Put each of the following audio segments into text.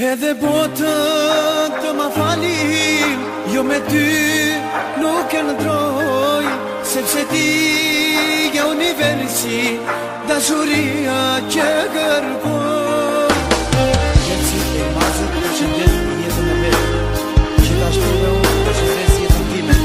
Edhe botën të ma falim, jo me ty nuk e ndroj, sepse ti ja universi, dashuria që kërkoj. Jetësi e mazët të qëndet jetën e vetë, që ta shtu dhe unë të qëndes jetën time.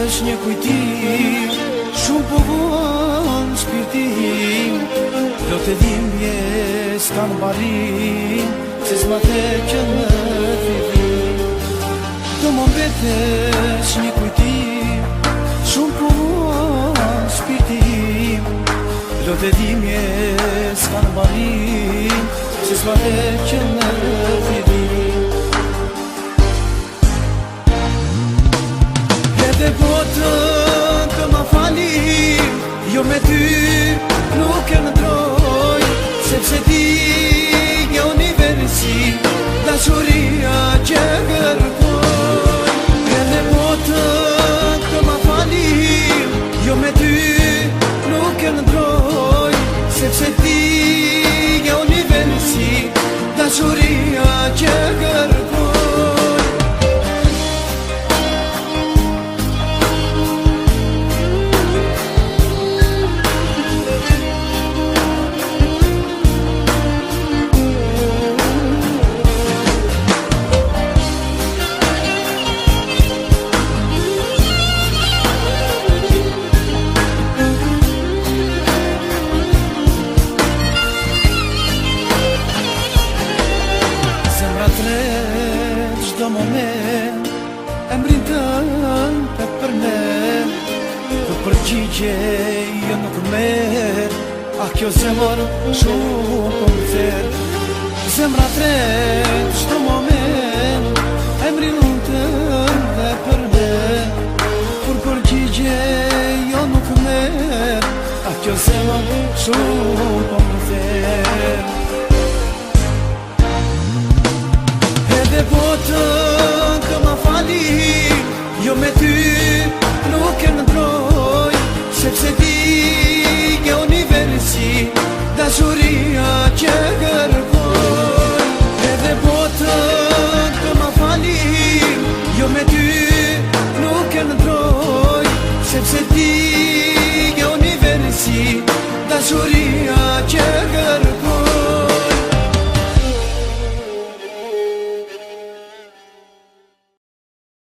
Është një kujtim, shumë po vonë shpirtim, do të dhimbje s'kan barim, se s'ma the që në fillim. Do më mbetesh një kujtim, shumë po vonë shpirtim, do të dhimbje s'kan barim, se s'ma the që në fillim. Edhe botën të ma falim, jo me ty nuk e ndroj, sepse ti një universi, dashuria që kërkoj. Edhe botën të ma falim, jo me ty nuk e ndroj, sepse ti një universi, dashuria që kërkoj. Çdo moment emrin tënd për ne, kur përgjigje jo nuk merr, kjo zemër shumë po më therr. Zemra tret çdo moment emrin tënd për ne, kur përgjigje jo nuk merr, kjo zemër shumë po më therr. Edhe botën të ma falim, jo me ty nuk e ndroj, sepse ti një universi, dashuria që kërkoj. Edhe botën të ma falim, jo me ty nuk e ndroj, sepse ti një universi, dashuria